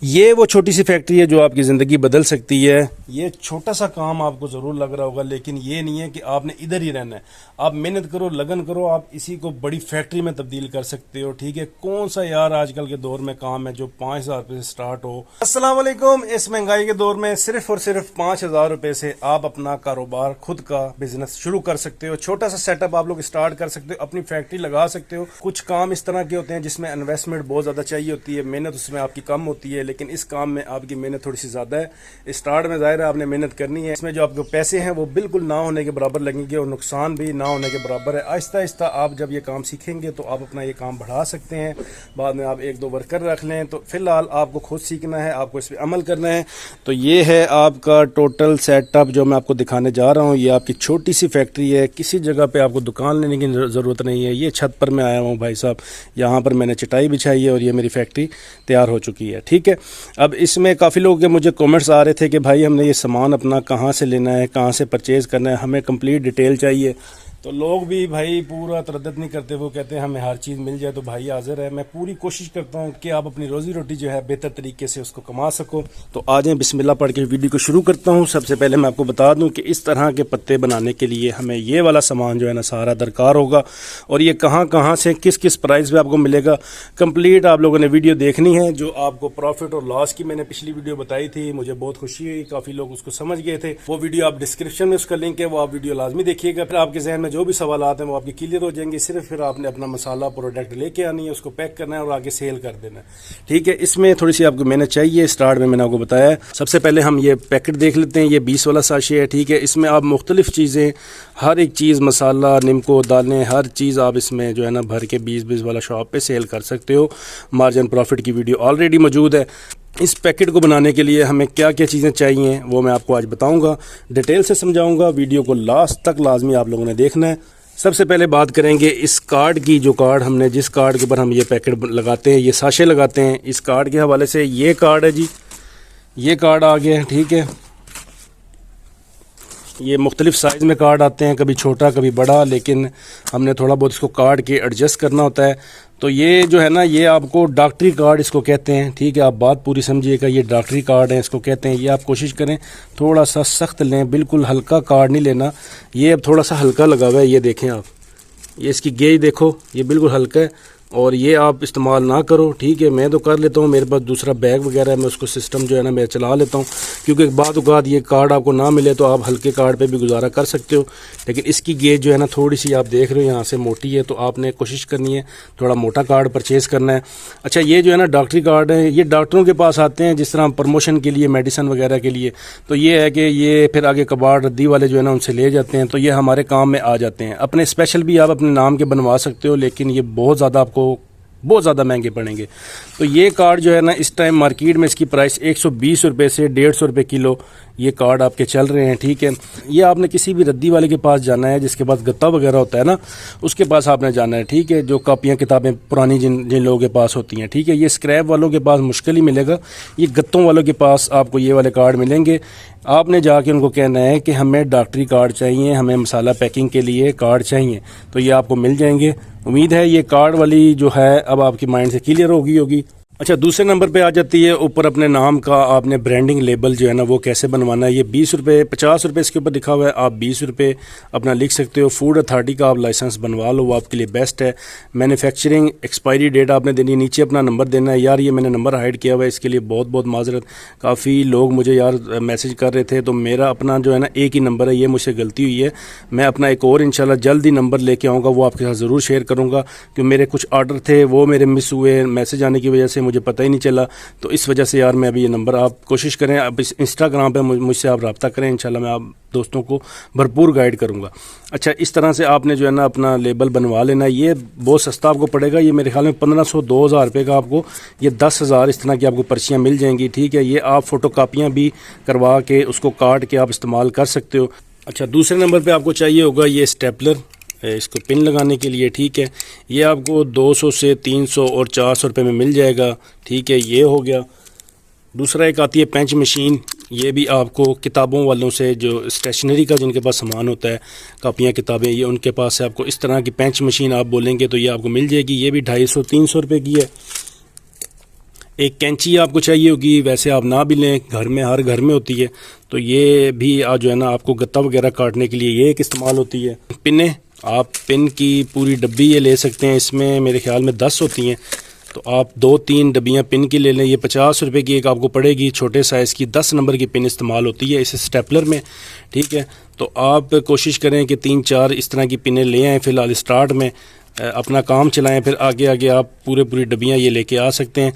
ये वो छोटी सी फैक्ट्री है जो आपकी ज़िंदगी बदल सकती है। ये छोटा सा काम आपको ज़रूर लग रहा होगा, लेकिन ये नहीं है कि आपने इधर ही रहना है। आप मेहनत करो, लगन करो, आप इसी को बड़ी फैक्ट्री में तब्दील कर सकते हो। ठीक है, कौन सा यार आजकल के दौर में काम है जो 5,000 रुपये से स्टार्ट हो। अस्सलाम वालेकुम। इस महंगाई के दौर में सिर्फ और सिर्फ 5,000 रुपये से आप अपना कारोबार, खुद का बिजनेस शुरू कर सकते हो। छोटा सा सेटअप आप लोग स्टार्ट कर सकते हो, अपनी फैक्ट्री लगा सकते हो। कुछ काम इस तरह के होते हैं जिसमें इन्वेस्टमेंट बहुत ज़्यादा चाहिए होती है, मेहनत उसमें आपकी कम होती है, लेकिन इस काम में आपकी मेहनत थोड़ी सी ज़्यादा है। स्टार्ट में ज़ाहिर है आपने मेहनत करनी है। इसमें जो आपके पैसे हैं वो बिल्कुल ना होने के बराबर लगेंगे और नुकसान भी ना होने के बराबर है। आहिस्ता आहिस्ता आप जब ये काम सीखेंगे तो आप अपना ये काम बढ़ा सकते हैं। बाद में आप 1-2 वर्कर रख लें। तो फिलहाल आपको खुद सीखना है, आपको इस पर अमल करना है। तो ये है आपका टोटल सेटअप जो मैं आपको दिखाने जा रहा हूँ। ये आपकी छोटी सी फैक्ट्री है, किसी जगह पे आपको दुकान लेने की ज़रूरत नहीं है। ये छत पर मैं आया हूँ भाई साहब, यहाँ पर मैंने चटाई बिछाई है और ये मेरी फैक्ट्री तैयार हो चुकी है। ठीक है, अब इसमें काफ़ी लोगों के मुझे कमेंट्स आ रहे थे कि भाई हमने ये सामान अपना कहाँ से लेना है, कहाँ से परचेज़ करना है, हमें कंप्लीट डिटेल चाहिए। तो लोग भी भाई पूरा तरद्दुत नहीं करते, वो कहते हैं हमें हर चीज़ मिल जाए। तो भाई हाजिर है, मैं पूरी कोशिश करता हूँ कि आप अपनी रोज़ी रोटी जो है बेहतर तरीके से उसको कमा सको। तो आ जाएं, बिस्मिल्लाह पढ़ के वीडियो को शुरू करता हूँ। सबसे पहले मैं आपको बता दूँ कि इस तरह के पत्ते बनाने के लिए हमें ये वाला सामान जो है ना सारा दरकार होगा, और ये कहाँ कहाँ से किस किस प्राइस पे आपको मिलेगा कंप्लीट आप लोगों ने वीडियो देखनी है। जो आपको प्रॉफिट और लॉस की मैंने पिछली वीडियो बताई थी, मुझे बहुत खुशी हुई, काफ़ी लोग उसको समझ गए थे। वो वीडियो आप डिस्क्रिप्शन में उसका लिंक है, वो आप वीडियो लाजमी देखिएगा। फिर आपके जहन में जो भी सवाल आते हैं वो आपके क्लियर हो जाएंगे। सिर्फ फिर आपने अपना मसाला प्रोडक्ट लेके आनी है, उसको पैक करना है और आगे सेल कर देना है। ठीक है, इसमें थोड़ी सी आपको मेहनत चाहिए। स्टार्ट में मैंने आपको बताया है। सबसे पहले हम ये पैकेट देख लेते हैं। ये 20 वाला साशे है। ठीक है, इसमें आप मुख्तलिफ चीज़ें, हर एक चीज़, मसाला, निमको, दालें, हर चीज़ आप इसमें जो है ना भर के 20-20 वाला शॉप पे सेल कर सकते हो। मार्जिन प्रॉफिट की वीडियो ऑलरेडी मौजूद है। इस पैकेट को बनाने के लिए हमें क्या क्या चीज़ें चाहिए वो मैं आपको आज बताऊंगा, डिटेल से समझाऊंगा। वीडियो को लास्ट तक लाजमी आप लोगों ने देखना है। सबसे पहले बात करेंगे इस कार्ड की। जो कार्ड हमने, जिस कार्ड के ऊपर हम ये पैकेट लगाते हैं, ये साशे लगाते हैं, इस कार्ड के हवाले से ये कार्ड है जी, ये कार्ड आ गया है। ठीक है, ये मुख्तलिफ साइज़ में कार्ड आते हैं, कभी छोटा कभी बड़ा, लेकिन हमने थोड़ा बहुत इसको कार्ड के एडजस्ट करना होता है। तो ये जो है ना, ये आपको डॉक्टरी कार्ड इसको कहते हैं। ठीक है, आप बात पूरी समझिएगा, ये डॉक्टरी कार्ड है इसको कहते हैं। ये आप कोशिश करें थोड़ा सा सख्त लें, बिल्कुल हल्का कार्ड नहीं लेना। ये अब थोड़ा सा हल्का लगा हुआ है, ये देखें आप, ये इसकी गेज देखो, ये बिल्कुल हल्का है, और ये आप इस्तेमाल ना करो। ठीक है, मैं तो कर लेता हूँ, मेरे पास दूसरा बैग वगैरह है, मैं उसको सिस्टम जो है ना मैं चला लेता हूँ, क्योंकि बाद औक़ात ये कार्ड आपको ना मिले तो आप हल्के कार्ड पे भी गुजारा कर सकते हो। लेकिन इसकी गेज जो है ना थोड़ी सी आप देख रहे हो यहाँ से मोटी है, तो आपने कोशिश करनी है थोड़ा मोटा कार्ड परचेज़ करना है। अच्छा, ये जो है ना डॉक्टरी कार्ड है, ये डॉक्टरों के पास आते हैं जिस तरह प्रमोशन के लिए, मेडिसिन वगैरह के लिए। तो ये है कि ये फिर आगे कबाड़ रद्दी वाले जो है ना उनसे ले जाते हैं, तो ये हमारे काम में आ जाते हैं। अपने स्पेशल भी आप अपने नाम के बनवा सकते हो, लेकिन ये बहुत ज़्यादा महंगे पड़ेंगे। तो ये कार्ड जो है ना इस टाइम मार्केट में इसकी प्राइस 120 रुपये से 150 रुपये किलो ये कार्ड आपके चल रहे हैं। ठीक है, ये आपने किसी भी रद्दी वाले के पास जाना है, जिसके पास गत्ता वगैरह होता है ना, उसके पास आपने जाना है। ठीक है, जो कापियाँ किताबें पुरानी जिन लोगों के पास होती हैं। ठीक है, ये स्क्रैप वालों के पास मुश्किल ही मिलेगा, ये गत्तों वालों के पास आपको ये वाले कार्ड मिलेंगे। आपने जाके उनको कहना है कि हमें डॉक्टरी कार्ड चाहिए, हमें मसाला पैकिंग के लिए कार्ड चाहिए, तो ये आपको मिल जाएंगे। उम्मीद है ये कार्ड वाली जो है अब आपकी माइंड से क्लियर होगी। अच्छा, दूसरे नंबर पे आ जाती है ऊपर अपने नाम का आपने ब्रांडिंग लेबल जो है ना वो कैसे बनवाना है। ये 20 रुपये, 50 रुपये इसके ऊपर लिखा हुआ है, आप 20 रुपये अपना लिख सकते हो। फूड अथॉरिटी का आप लाइसेंस बनवा लो, वो आपके लिए बेस्ट है। मैन्युफैक्चरिंग एक्सपायरी डेट आपने देनी है, नीचे अपना नंबर देना है। यार ये मैंने नंबर हाइड किया हुआ है, इसके लिए बहुत बहुत माजरत। काफ़ी लोग मुझे यार मैसेज कर रहे थे, तो मेरा अपना जो है ना एक ही नंबर है, ये मुझसे गलती हुई है। मैं अपना एक और इंशाल्लाह जल्द ही नंबर लेके आऊँगा, वो आपके साथ ज़रूर शेयर करूँगा, क्योंकि मेरे कुछ ऑर्डर थे वो मेरे मिस हुए, मैसेज आने की वजह से मुझे पता ही नहीं चला। तो इस वजह से यार मैं अभी ये नंबर, आप कोशिश करें, आप इस इंस्टाग्राम पे मुझसे आप रब्ता करें, इंशाल्लाह मैं आप दोस्तों को भरपूर गाइड करूंगा। अच्छा, इस तरह से आपने जो है ना अपना लेबल बनवा लेना। ये बहुत सस्ता आपको पड़ेगा, ये मेरे ख्याल में 1500-2000 रुपये का आपको ये 10,000 इस तरह की आपको पर्चियाँ मिल जाएंगी। ठीक है, ये आप फ़ोटो कापियाँ भी करवा के उसको काट के आप इस्तेमाल कर सकते हो। अच्छा, दूसरे नंबर पर आपको चाहिए होगा ये स्टेपलर, इसको पिन लगाने के लिए। ठीक है, ये आपको 200 से 300 और 400 रुपये में मिल जाएगा। ठीक है, ये हो गया। दूसरा एक आती है पेंच मशीन, ये भी आपको किताबों वालों से, जो स्टेशनरी का जिनके पास सामान होता है, कापियाँ किताबें, ये उनके पास से आपको इस तरह की पेंच मशीन आप बोलेंगे तो ये आपको मिल जाएगी। ये भी 250-300 रुपये की है। एक कैंची आपको चाहिए होगी, वैसे आप ना भी लें, घर में हर घर में होती है। तो ये भी आज जो है ना आपको गत्ता वगैरह काटने के लिए ये एक इस्तेमाल होती है। पिने, आप पिन की पूरी डब्बी ये ले सकते हैं, इसमें मेरे ख्याल में 10 होती हैं। तो आप 2-3 डब्बियाँ पिन की ले लें। ये 50 रुपये की एक आपको पड़ेगी, छोटे साइज़ की 10 नंबर की पिन इस्तेमाल होती है इस स्टेपलर में, ठीक है। तो आप कोशिश करें कि 3-4 इस तरह की पिनें ले आएँ फ़िलहाल स्टार्ट में, अपना काम चलाएं, फिर आगे आगे आप पूरी डब्बियाँ ये लेके आ सकते हैं।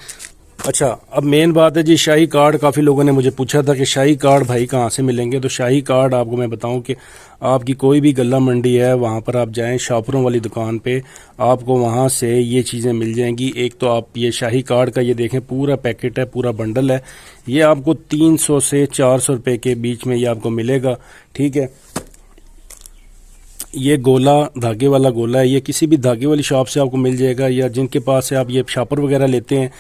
अच्छा, अब मेन बात है जी शाही कार्ड। काफ़ी लोगों ने मुझे पूछा था कि शाही कार्ड भाई कहाँ से मिलेंगे। तो शाही कार्ड आपको मैं बताऊं कि आपकी कोई भी गल्ला मंडी है वहाँ पर आप जाएं, शॉपरों वाली दुकान पे, आपको वहाँ से ये चीज़ें मिल जाएंगी। एक तो आप ये शाही कार्ड का ये देखें, पूरा पैकेट है, पूरा बंडल है। ये आपको 300 से 400 रुपये के बीच में ये आपको मिलेगा, ठीक है। ये गोला धागे वाला गोला है, ये किसी भी धागे वाली शॉप से आपको मिल जाएगा, या जिनके पास से आप ये शापर वगैरह लेते हैं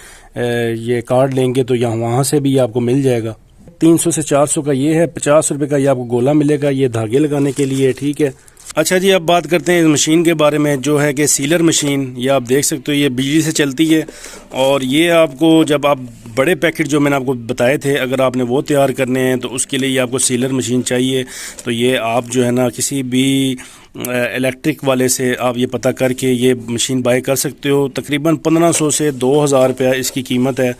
ये कार्ड लेंगे तो यहाँ वहाँ से भी आपको मिल जाएगा। 300 से 400 का ये है, 50 रुपये का ये आपको गोला मिलेगा, ये धागे लगाने के लिए, ठीक है। अच्छा जी, अब बात करते हैं इस मशीन के बारे में, जो है कि सीलर मशीन। ये आप देख सकते हो ये बिजली से चलती है, और ये आपको जब आप बड़े पैकेट जो मैंने आपको बताए थे अगर आपने वो तैयार करने हैं तो उसके लिए आपको सीलर मशीन चाहिए। तो ये आप जो है ना किसी भी इलेक्ट्रिक वाले से आप ये पता करके ये मशीन बाय कर सकते हो। तकरीबन 1500 से 2000 रुपया इसकी कीमत है।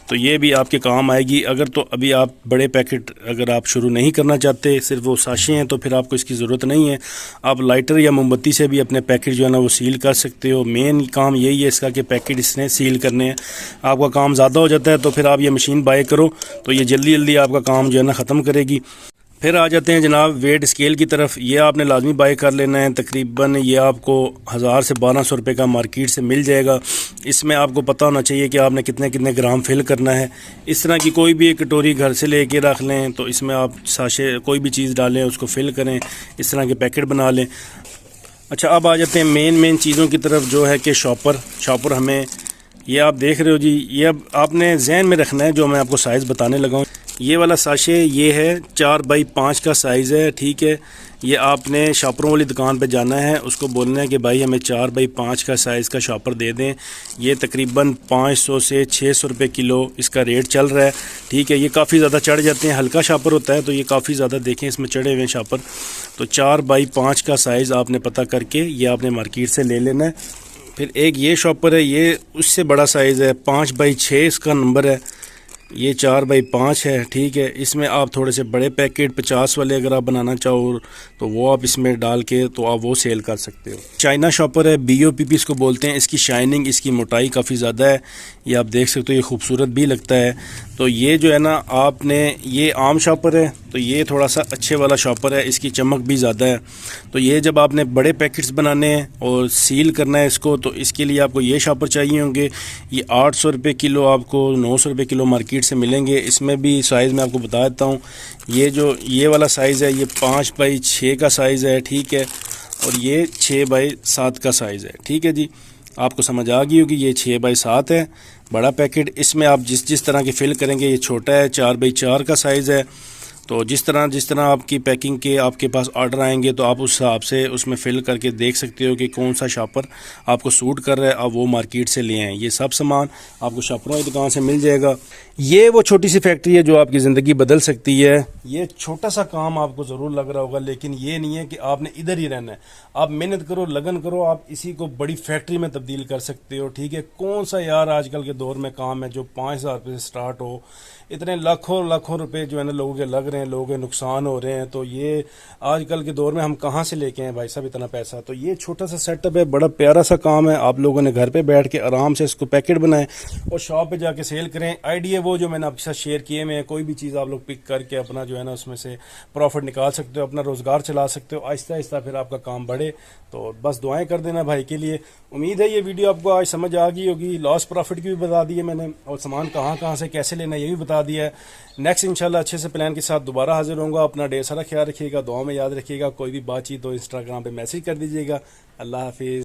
तो ये भी आपके काम आएगी। अगर तो अभी आप बड़े पैकेट अगर आप शुरू नहीं करना चाहते, सिर्फ वो साशे हैं, तो फिर आपको इसकी ज़रूरत नहीं है। आप लाइटर या मोमबत्ती से भी अपने पैकेट जो है ना वो सील कर सकते हो। मेन काम यही है इसका कि पैकेट इसने सील करने हैं। आपका काम ज़्यादा हो जाता है तो फिर आप ये मशीन बाय करो, तो ये जल्दी जल्दी आपका काम जो है ना ख़त्म करेगी। फिर आ जाते हैं जनाब वेट स्केल की तरफ। ये आपने लाजमी बाय कर लेना है। तकरीबन ये आपको 1000 से 1200 रुपये का मार्केट से मिल जाएगा। इसमें आपको पता होना चाहिए कि आपने कितने कितने ग्राम फिल करना है। इस तरह की कोई भी एक कटोरी घर से लेके रख लें, तो इसमें आप साशे कोई भी चीज़ डालें, उसको फिल करें, इस तरह के पैकेट बना लें। अच्छा, अब आ जाते हैं मेन चीज़ों की तरफ, जो है कि शॉपर हमें, ये आप देख रहे हो जी, ये अब आपने जहन में रखना है जो मैं आपको साइज़ बताने लगा हूँ। ये वाला साशे ये है 4x5 का साइज़ है, ठीक है। ये आपने शॉपरों वाली दुकान पे जाना है, उसको बोलना है कि भाई हमें 4x5 का साइज़ का शॉपर दे दें। ये तकरीबन 500 से 600 रुपये किलो इसका रेट चल रहा है, ठीक है। ये काफ़ी ज़्यादा चढ़ जाते हैं, हल्का शॉपर होता है तो ये काफ़ी ज़्यादा देखें इसमें चढ़े हुए हैं शॉपर। तो 4x5 का साइज़ आपने पता करके ये आपने मार्केट से ले लेना है। फिर एक ये शॉपर है, ये उससे बड़ा साइज़ है, 5x6 इसका नंबर है। ये 4x5 है, ठीक है। इसमें आप थोड़े से बड़े पैकेट 50 वाले अगर आप बनाना चाहो तो वो आप इसमें डाल के तो आप वो सेल कर सकते हो। चाइना शॉपर है, BOPP इसको बोलते हैं। इसकी शाइनिंग, इसकी मोटाई काफ़ी ज़्यादा है, ये आप देख सकते हो। ये खूबसूरत भी लगता है। तो ये जो है ना आपने, ये आम शॉपर है, तो ये थोड़ा सा अच्छे वाला शॉपर है, इसकी चमक भी ज़्यादा है। तो ये जब आपने बड़े पैकेट्स बनाने हैं और सील करना है इसको, तो इसके लिए आपको ये शॉपर चाहिए होंगे। ये 800 रुपये किलो, आपको 900 रुपये किलो मार्केट से मिलेंगे। इसमें भी साइज़ मैं आपको बता देता हूँ। ये वाला साइज़ है, ये 5x6 का साइज़ है, ठीक है। और ये 6x7 का साइज़ है, ठीक है जी। आपको समझ आ गई होगी। ये 6x7 है बड़ा पैकेट। इसमें आप जिस तरह के फिल करेंगे, ये छोटा है 4x4 का साइज़ है। तो जिस तरह आपकी पैकिंग के आपके पास ऑर्डर आएंगे तो आप उस हिसाब से उसमें फिल करके देख सकते हो कि कौन सा शॉपर आपको सूट कर रहा है, आप वो मार्केट से ले आएँ। ये सब सामान आपको शॉपरों की दुकान से मिल जाएगा। ये वो छोटी सी फैक्ट्री है जो आपकी ज़िंदगी बदल सकती है। ये छोटा सा काम आपको ज़रूर लग रहा होगा, लेकिन ये नहीं है कि आपने इधर ही रहना है। आप मेहनत करो, लगन करो, आप इसी को बड़ी फैक्ट्री में तब्दील कर सकते हो, ठीक है। कौन सा यार आजकल के दौर में काम है जो 5000 रुपये से स्टार्ट हो। इतने लाखों रुपए जो है ना लोगों के लग रहे हैं, लोगों के नुकसान हो रहे हैं। तो ये आजकल के दौर में हम कहाँ से लेके आए भाई साहब इतना पैसा। तो ये छोटा सा सेटअप है, बड़ा प्यारा सा काम है। आप लोगों ने घर पे बैठ के आराम से इसको पैकेट बनाएं और शॉप पे जाके सेल करें। आइडिया वो जो मैंने आपके साथ शेयर किए में, कोई भी चीज़ आप लोग पिक करके अपना जो है ना उसमें से प्रॉफिट निकाल सकते हो, अपना रोज़गार चला सकते हो। आहिस्ता आहिस्ता फिर आपका काम बढ़े। तो बस दुआएं कर देना भाई के लिए। उम्मीद है ये वीडियो आपको आज समझ आ गई होगी। लॉस प्रॉफिट की भी बता दी है मैंने, और सामान कहाँ से कैसे लेना है ये भी बता दिया है। नेक्स्ट इंशाल्लाह अच्छे से प्लान के साथ दोबारा हाजिर होऊंगा। अपना ढेर सारा ख्याल रखिएगा, दुआ में याद रखिएगा। कोई भी बातचीत हो इंस्टाग्राम पे मैसेज कर दीजिएगा। अल्लाह हाफिज़।